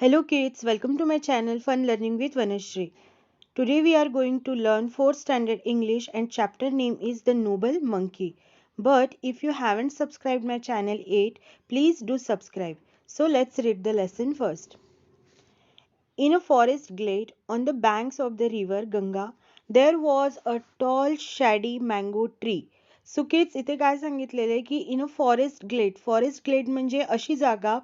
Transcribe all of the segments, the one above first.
Hello kids, welcome to my channel Fun Learning with Vanashri. Today we are going to learn 4th standard English and chapter name is The Noble Monkey. But if you haven't subscribed my channel yet, please do subscribe. So let's read the lesson first. In a forest glade on the banks of the river Ganga, there was a tall shady mango tree. So kids इथे काय सांगितलेले की in a forest ग्लेड म्हणजे अशी जागा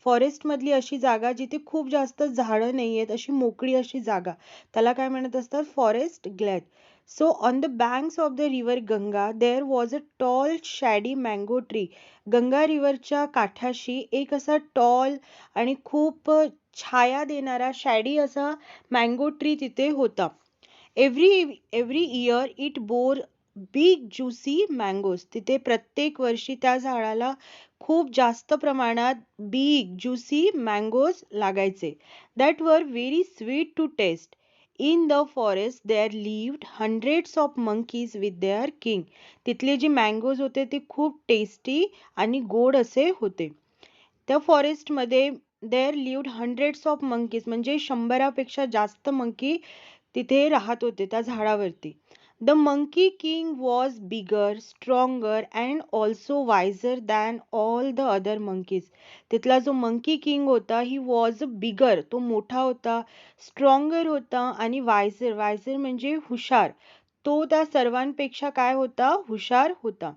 forest मधली अशी जागा जिथे खूप जास्त झाडं नाही आहेत अशी मोकळी अशी जागा त्याला काय म्हणत असतात फॉरेस्ट ग्लेड. So on the banks of the river Ganga there was a tall shady mango tree. Ganga रिव्हरच्या काठाशी एक असा टॉल आणि खूप छाया देणारा शॅडी असा मँगो ट्री तिथे होता. Every year it bore big juicy mangoes. तिथे प्रत्येक वर्षी त्या झाडाला खूप जास्त प्रमाणात बिग ज्युसी मँगोज लागायचे. That were very sweet to taste. In the forest there lived hundreds of monkeys with their king. तिथले जे मँगोज होते ते खूप टेस्टी आणि गोड असे होते. त्या फॉरेस्टमध्ये there lived hundreds of monkeys म्हणजे 100पेक्षा जास्त मंकी तिथे राहत होते त्या झाडावरती. The monkey king was bigger stronger and also wiser than all the other monkeys. तिथला जो मंकी किंग होता ही वॉज बिगर, तो मोठा होता, स्ट्रॉंगर होता आणि वायझर म्हणजे हुशार. तो त्या सर्वांपेक्षा काय होता हुशार होता.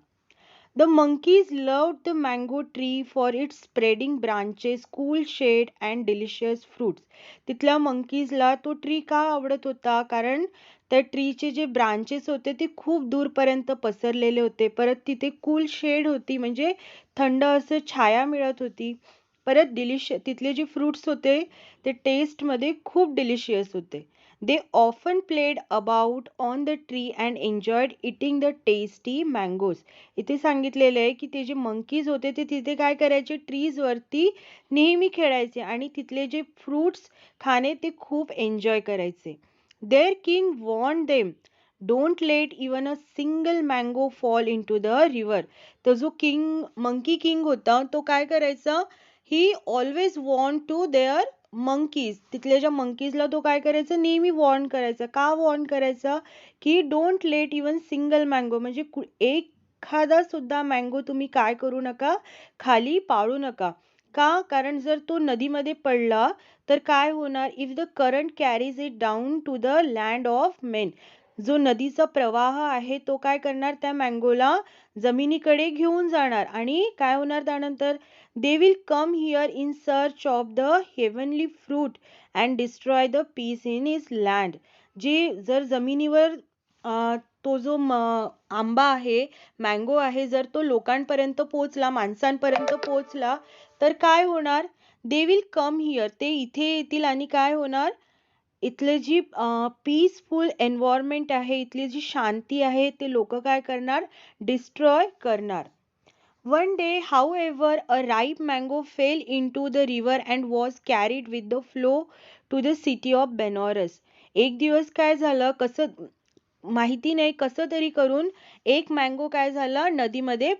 The monkeys loved the mango tree for its spreading branches, cool shade and delicious fruits. तिथल्या मंकीजला तो ट्री का आवडत होता कारण त्या ट्रीचे जे ब्रांचेस होते ते खूप दूरपर्यंत पसरलेले होते. परत तिथे कूल शेड होती म्हणजे थंड असं छाया मिळत होती. परत तिथले जे फ्रुट्स होते ते टेस्टमध्ये खूप डिलिशियस होते. They often played about on the tree and enjoyed eating the tasty mangoes. इथे सांगितलेलं आहे की ते जे मंकीज होते ते तिथे काय करायचे ट्रीज वरती नेहमी खेळायचे आणि तिथले जे फ्रुट्स खाणे ते खूप एन्जॉय करायचे. Their king warned them, don't let even a single mango fall into the river. तो जो मंकी किंग होता तो काय करायचा he always warn to their monkeys. तिथल्या ज्या मंकीजला तो काय करायचा नेहमी वॉर्न करायचा. का वॉर्न करायचा की don't let even single mango म्हणजे एखादा सुद्धा मँगो तुम्ही काय करू नका खाली पाडू नका. का कारण जर तो नदीमध्ये पडला तर काय होणार if the current carries it down to the land of men. जो नदीचा प्रवाह आहे तो काय करणार त्या मँगोला जमिनीकडे घेऊन जाणार आणि काय होणार त्यानंतर they will come here in search of the heavenly fruit and destroy the peace in his land. जे जर जमिनीवर तो जो आंबा आहे मँगो आहे जर तो लोकांपर्यंत पोहोचला माणसांपर्यंत पोहोचला तर काय होणार दे विल कम हिअर. ते इथे येतील आणि काय होणार इथले जी पीसफुल एन्व्हायरमेंट आहे इथली जी शांती आहे ते लोक काय करणार डिस्ट्रॉय करणार. One day, however, a ripe mango fell into the river and was carried with the flow to the city of Benares. एक दिवस काय झालं कसं माहिती नाही कसं तरी करून एक मँगो काय झाला नदीमध्ये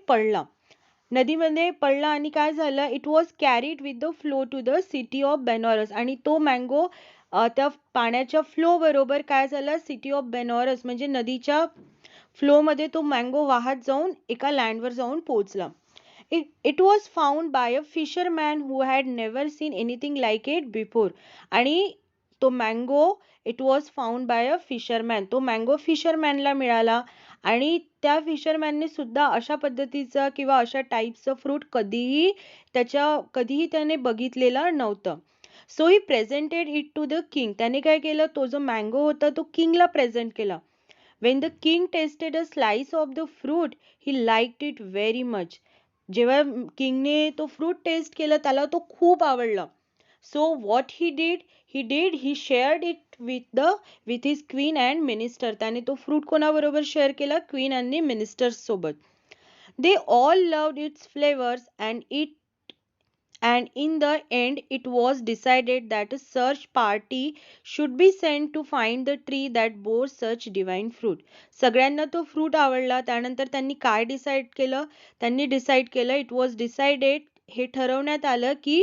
पडला आणि काय झालं it was carried with the flow to the city of Benares आणि तो मँगो त्या पाण्याच्या फ्लो बरोबर काय झाला सिटी ऑफ बेनॉरस म्हणजे नदीच्या फ्लो मध्ये तो मँगो वाहत जाऊन एका लँडवर जाऊन पोहोचला. It was found by a fisherman who had never seen anything like it before. आणि तो mango it was found by a fisherman. तो मँगो फिशरमॅनला मिळाला आणि त्या फिशरमॅनने सुद्धा अशा पद्धतीचा किंवा अशा टाईपचं फ्रूट कधीही त्याने बघितलेलं नव्हतं. So he presented it to the king. त्याने काय केलं तो जो मँगो होता तो किंगला प्रेझेंट केला. When the king tasted a slice of the fruit, he liked it very much. जेव्हा किंगने तो फ्रूट टेस्ट केला त्याला तो खूप आवडला. So what he shared it with his queen and minister. त्याने तो फ्रूट कोणाबरोबर शेअर केला क्वीन आणि मिनिस्टर्स सोबत. They all loved it's flavours and in the end it was decided that a search party should be sent to find the tree that bore such divine fruit. सगळ्यांना तो fruit आवडला. त्यानंतर त्यांनी काय decide केलं it was decided हे ठरवण्यात आलं की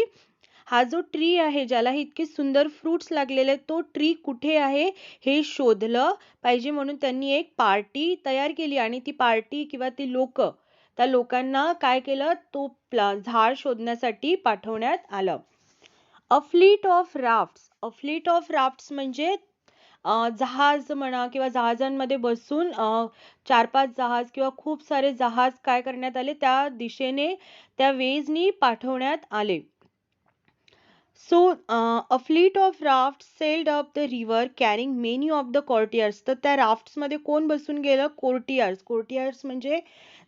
हा जो ट्री आहे ज्याला हे इतके सुंदर फ्रुट्स लागलेले आहेत तो ट्री कुठे आहे हे शोधलं पाहिजे म्हणून त्यांनी एक पार्टी तयार केली आणि ती पार्टी किंवा ती लोक त्या लोकांना काय केलं तो झाड शोधण्यासाठी पाठवण्यात आलं. A fleet of rafts. A fleet of rafts म्हणजे जहाज म्हणा किंवा जहाजांमध्ये बसून 4-5 जहाज किंवा खूप सारे जहाज काय करण्यात आले त्या दिशेने त्या वेजनी पाठवण्यात आले. So, a fleet of rafts sailed up the river carrying many of the courtiers. तर त्या rafts मध्ये कोण बसून गेलं? courtiers. courtiers म्हणजे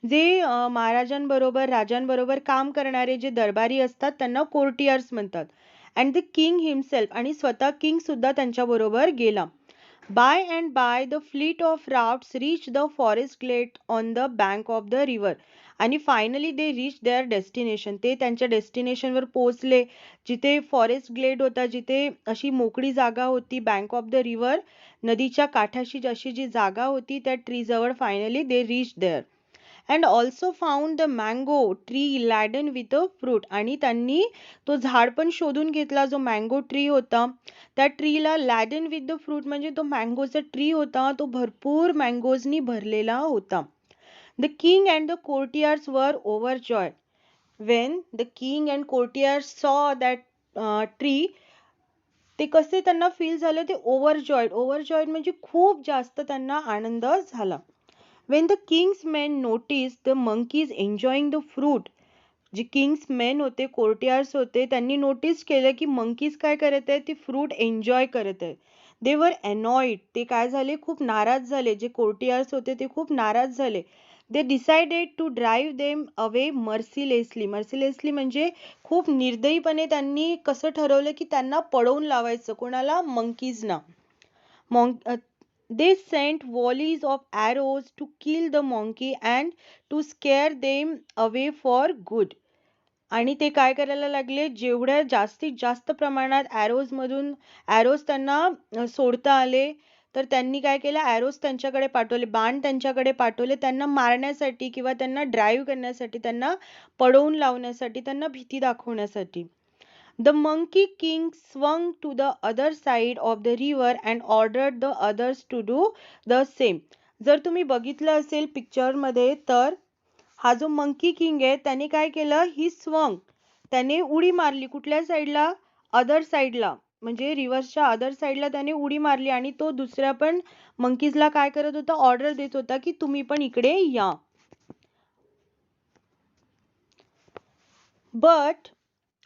जे महाराजांबरोबर, राजांबरोबर काम करणारे जे दरबारी असतात त्यांना courtiers म्हणतात. And the king himself आणि स्वतः किंग सुद्धा त्यांच्याबरोबर गेला. By and by the fleet of rafts reached the forest glade on the bank of the river. आणि finally they reach their destination. ते त्यांच्या डेस्टिनेशनवर पोहोचले जिथे फॉरेस्ट ग्लेड होता, जिथे अशी मोकळी जागा होती बँक ऑफ द रिव्हर, नदीच्या काठाशी अशी जी जागा होती त्या ट्री जवळ finally they reach there. And also found the mango tree laden with a fruit. आणि त्यांनी तो झाड पण शोधून घेतला जो मँगो ट्री होता. त्या ट्रीला लॅडन विथ द फ्रूट म्हणजे तो मँगोचा ट्री होता तो भरपूर मँगोजनी भरलेला होता. The king and the courtiers were overjoyed. When the king and courtiers saw that tree, ते कसे त्यांना फील झालं ते overjoyed. overjoyed म्हणजे खूप जास्त त्यांना आनंद झाला. When the king's men noticed the monkeys enjoying the fruit, जे किंग्स मेन होते कोर्टियर्स होते त्यांनी नोटीस केलं की मंकीज काय करत आहेत ती फ्रूट एन्जॉय करत आहेत. दे वर अनॉइड. ते काय झाले खूप नाराज झाले. जे कोर्टियर्स होते ते खूप नाराज झाले. They decided to drive them away mercilessly. Mercilessly म्हणजे खूप निर्दयीपणे त्यांनी कसं ठरवलं की त्यांना पळवून लावायचं. कोणाला? मंकीजना. They sent volleys of arrows to kill the monkey and to scare them away for good. आणि ते काय करायला लागले जेवढ्या जास्तीत जास्त प्रमाणात arrows त्यांना सोडता आले तर त्यांनी काय केलं arrows त्यांच्याकडे पाठवले, बाण त्यांच्याकडे पाठवले त्यांना मारण्यासाठी किंवा त्यांना ड्राईव्ह करण्यासाठी, त्यांना पळवून लावण्यासाठी, त्यांना भीती दाखवण्यासाठी. The monkey king swung to the other side of the river and ordered the others to do the same. जर तुम्ही बघितलं असेल पिक्चर मध्ये तर हा जो मंकी किंग आहे त्याने काय केलं ही स्वंग त्याने उडी मारली कुठल्या साईडला अदर साईडला म्हणजे रिव्हर्सच्या अदर साईडला त्याने उडी मारली आणि तो दुसऱ्या पण मंकीजला काय करत होता ऑर्डर देत होता की तुम्ही पण इकडे या. But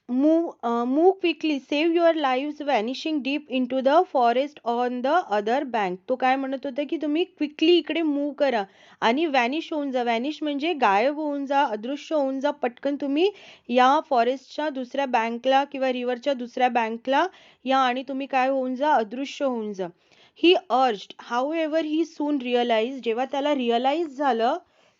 move quickly, save your lives, vanishing deep into the forest on the other bank. तो काय म्हणत होता की तुम्ही क्विकली इकडे मूव्ह करा आणि व्हॅनिश होऊन जा. व्हॅनिश म्हणजे गायब होऊन जा, अदृश्य होऊन जा. पटकन तुम्ही या फॉरेस्टच्या दुसऱ्या बँकला किंवा रिव्हरच्या दुसऱ्या बँकला या आणि तुम्ही काय होऊन जा अदृश्य होऊन जा. He urged. However he soon realise. जेव्हा त्याला रिअलाइज झालं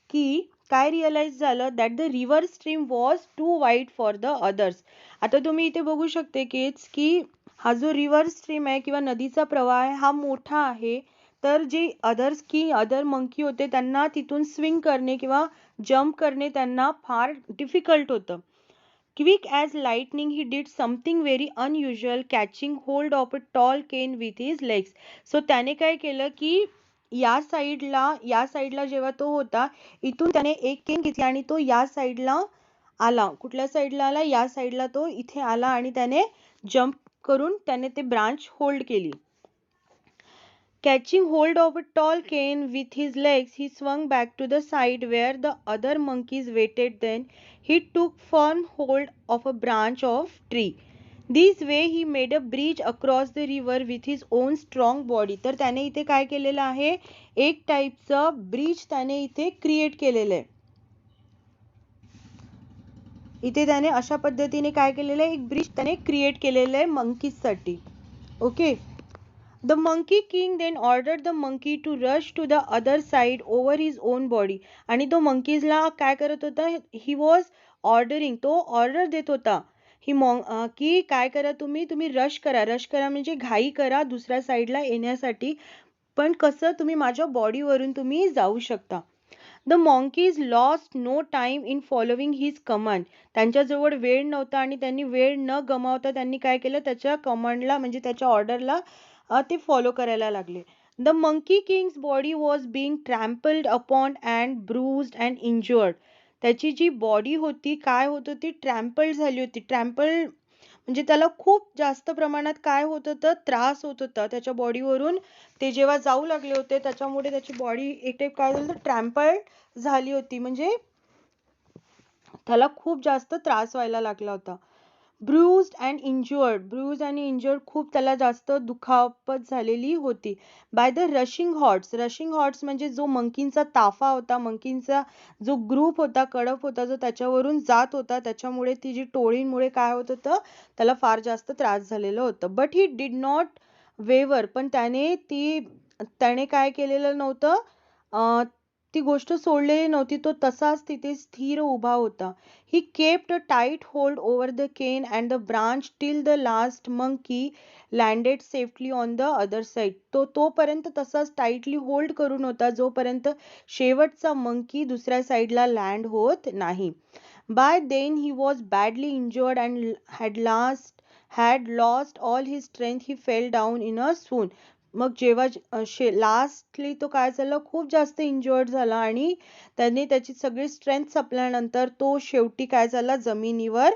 की काय रिअलाइज झालं that the river stream was too wide for the others. आता तुम्ही इथे बघू शकते की हा जो रिव्हर स्ट्रीम आहे किंवा नदीचा प्रवाह आहे हा मोठा आहे तर जे अदर मंकी होते त्यांना तिथून स्विंग करणे किंवा जम्प करणे त्यांना फार डिफिकल्ट होतं. Quick as lightning he did something very unusual catching hold of a tall cane with his legs. सो त्याने काय केलं की या साईडला जेव्हा तो होता इथून त्याने एक केन घेतली आणि तो या साईडला आला. कुठल्या साईडला आला? या साईडला तो इथे आला आणि त्याने जम्प करून त्याने ते ब्रांच होल्ड केली. Catching hold of a tall cane with his legs, he swung back to the side where the other monkeys waited. Then he took firm hold of a branch of tree. This way he made a bridge across the river with his own strong body. तर त्याने इथे काय केलेलं आहे एक टाईपचं bridge त्याने इथे क्रिएट केलेलं आहे. इथे त्याने अशा पद्धतीने काय केलेलं आहे एक ब्रिज त्याने क्रिएट केलेलं आहे मंकीज साठी. Okay. The monkey king then ordered the monkey to rush to the other side over his own body. आणि तो monkeysला काय करत होता he was ordering. तो ऑर्डर देत होता की काय करा तुम्ही रश करा म्हणजे घाई करा दुसऱ्या साईडला येण्यासाठी पण कसं तुम्ही माझ्या बॉडीवरून तुम्ही जाऊ शकता. The monkeys lost no time in following his command. त्यांच्याजवळ वेळ नव्हता आणि त्यांनी वेळ न गमावता त्यांनी काय केलं, त्याच्या कमांडला म्हणजे त्याच्या ऑर्डरला ते फॉलो करायला लागले. The monkey king's body was being trampled upon and bruised and injured. त्याची जी बॉडी होती काय होत होती, ट्रॅम्पल्ड झाली होती. ट्रॅम्पल म्हणजे त्याला खूप जास्त प्रमाणात काय होत होतं, त्रास होत होता त्याच्या बॉडीवरून. ते जेव्हा जाऊ लागले होते त्याच्यामुळे त्याची बॉडी एक टाईप काय झालं, ट्रॅम्पल्ड झाली होती, म्हणजे त्याला खूप जास्त त्रास व्हायला लागला होता. ब्रूज्ड अँड इंज्युअर्ड, ब्रूज आणि इंज्युअर्ड, खूप त्याला जास्त दुखापत झालेली होती. By the rushing horse, rushing horse म्हणजे जो मंकींचा ताफा होता, मंकींचा जो ग्रुप होता, कडप होता, जो त्याच्यावरून जात होता, त्याच्यामुळे ती जी टोळींमुळे काय होत होतं, त्याला फार जास्त त्रास झालेलं होतं. बट ही डिड नॉट वेवर, पण त्याने काय केलेलं नव्हतं, ती गोष्ट सोडलेली नव्हती. तो तसाच तिथे स्थिर उभा होता. He kept a tight hold over the cane and the branch till the last monkey landed safely on the other side. तोपर्यंत तसाच टाइटली होल्ड करून होता जोपर्यंत शेवटचा मंकी दुसऱ्या साईडला लँड होत नाही. By then he was badly injured and had lost all his strength. He fell down in a swoon. मग जेव्हा लास्टली तो काय झाला, खूप जास्त इंज्युअर्ड झाला आणि त्याने त्याची सगळी स्ट्रेंथ संपल्यानंतर तो शेवटी काय झाला, जमिनीवर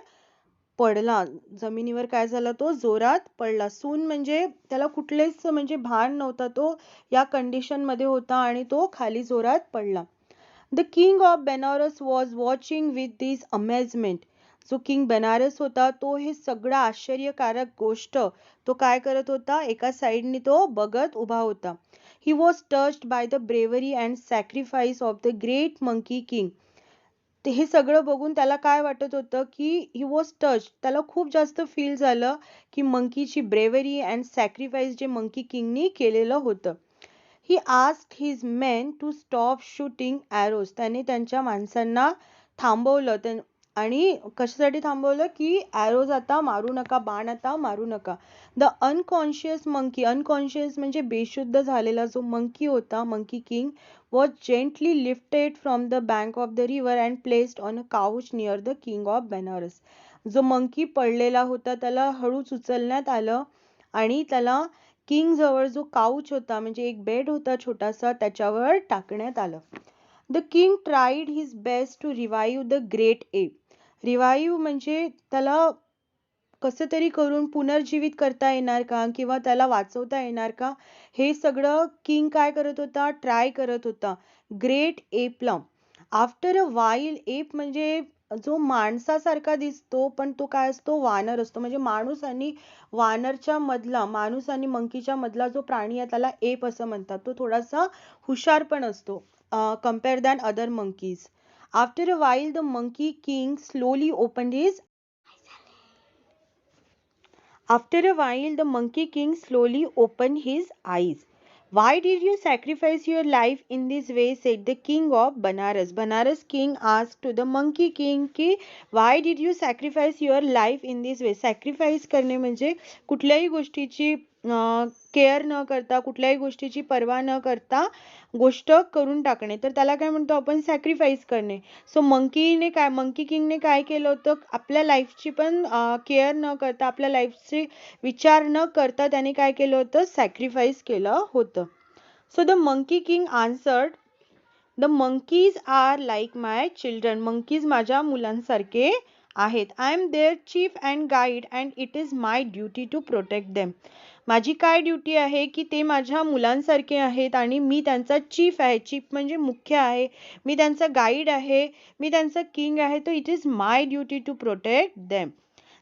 पडला. जमिनीवर काय झाला, तो जोरात पडला. सून म्हणजे त्याला कुठलेच म्हणजे भान नव्हता, तो या कंडिशन मध्ये होता आणि तो खाली जोरात पडला. The king of Benares was watching with this amazement. जो किंग बेनारस होता तो हे सगळं आश्चर्यकारक गोष्ट तो काय करत होता, एका साईडनी तो बघत उभा होता. He was touched by the bravery and sacrifice of the great monkey king. हे सगळं बघून त्याला काय वाटत होतं की ही वॉज टच, त्याला खूप जास्त फील झालं की मंकीची ब्रेवरी अँड सॅक्रिफाईस जे मंकी किंगनी केलेलं होतं. He asked his men to stop shooting arrows. त्याने त्यांच्या माणसांना थांबवलं. आणि कशासाठी थांबवलं, की एरोज आता मारू नका, बाण आता मारू नका. द अनकॉन्शियस मंकी, अनकॉन्शियस म्हणजे बेशुद्ध झालेला जो मंकी होता, monkey king, was gently lifted from the bank of the river and placed on a couch near the king of Benares. जो मंकी पडलेला होता त्याला हळूच उचलण्यात आलं आणि त्याला किंग जवळ जो काउच होता म्हणजे एक बेड होता छोटासा त्याच्यावर टाकण्यात आलं. The king tried his best to revive the great ape. Revive म्हणजे त्याला कसं तरी करून पुनर्जीवित करता येणार का किंवा त्याला वाचवता येणार का, हे सगळं किंग काय करत होता, ट्राय करत होता great एपला. After a while, app म्हणजे जो माणसासारखा दिसतो पण तो काय असतो, वानर असतो. म्हणजे माणूस आणि वानरच्या मधला, माणूस आणि मंकीच्या मधला जो प्राणी आहे त्याला एप असं म्हणतात. तो थोडासा हुशार पण असतो compared than other monkeys. After a while the monkey king slowly opened his After a while, the Monkey King slowly opened his eyes. Why did you sacrifice your life in this way? Said the king of Banaras. Banaras king asked to the Monkey King कि why did you sacrifice your life in this way? Sacrifice करणे म्हणजे कुठल्याही गोष्टीची care न करता, कुठल्याही गोष्टीची पर्वा न करता गोष्ट करून टाकणे, तर त्याला काय म्हणतो आपण, सॅक्रिफाईस करणे. सो मंकी किंगने काय केलं होतं, आपल्या लाईफची पण केअर न करता, आपल्या लाईफचे विचार न करता त्याने काय केलं होतं, सॅक्रिफाईस केलं होतं. So the monkey king answered, the monkeys are like my children. Monkeys माझ्या मुलांसारखे आहेत. I am their chief and guide and it is my duty to protect them. माझी काय ड्युटी आहे की ते माझ्या मुलांसारखे आहेत आणि मी त्यांचा चीफ आहे. चीफ म्हणजे मुख्य आहे. मी त्यांचा गाईड आहे, मी त्यांचा किंग आहे. तर it is my duty to protect them.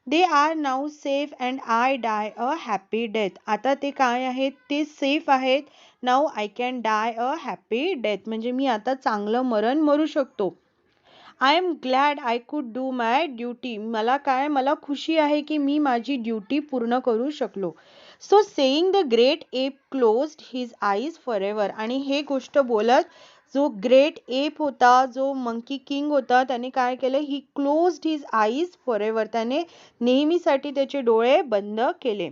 They are now safe and I die a happy death. आता ते काय आहेत, ते सेफ आहेत. Now I can die a happy death म्हणजे मी आता चांगलं मरण मरू शकतो. I am glad I could do my duty. मला खुशी आहे की मी माझी ड्युटी पूर्ण करू शकलो. So saying the great app closed his eyes forever. आणि हे गोष्ट बोलत जो ग्रेट एप होता, जो मंकी किंग होता, त्याने काय केलं, ही क्लोज्ड हिज आईज फॉरएव्हर. त्याने नेहमीसाठी त्याचे डोळे बंद केले.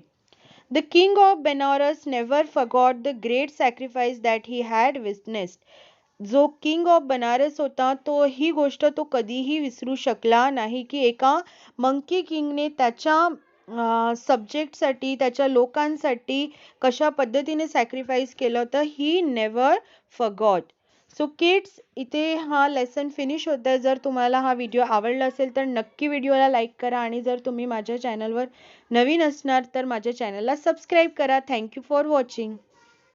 The king of Benares never forgot the great sacrifice that he had witnessed. जो किंग ऑफ बनारस होता तो ही गोष्ट तो कधीही विसरू शकला नाही की एका मंकी किंगने त्याच्या सब्जेक्टसाठी त्याच्या लोकांसाठी कशा पद्धतीने सॅक्रिफाईस केलं होतं. He never forgot. So kids, इथे हा लेसन फिनिश होतोय. जर तुम्हाला हा व्हिडिओ आवडला असेल तर नक्की व्हिडिओला लाईक करा आणि जर तुम्ही माझ्या चॅनलवर नवीन असणार तर माझ्या चॅनलला सबस्क्राईब करा. Thank you for watching.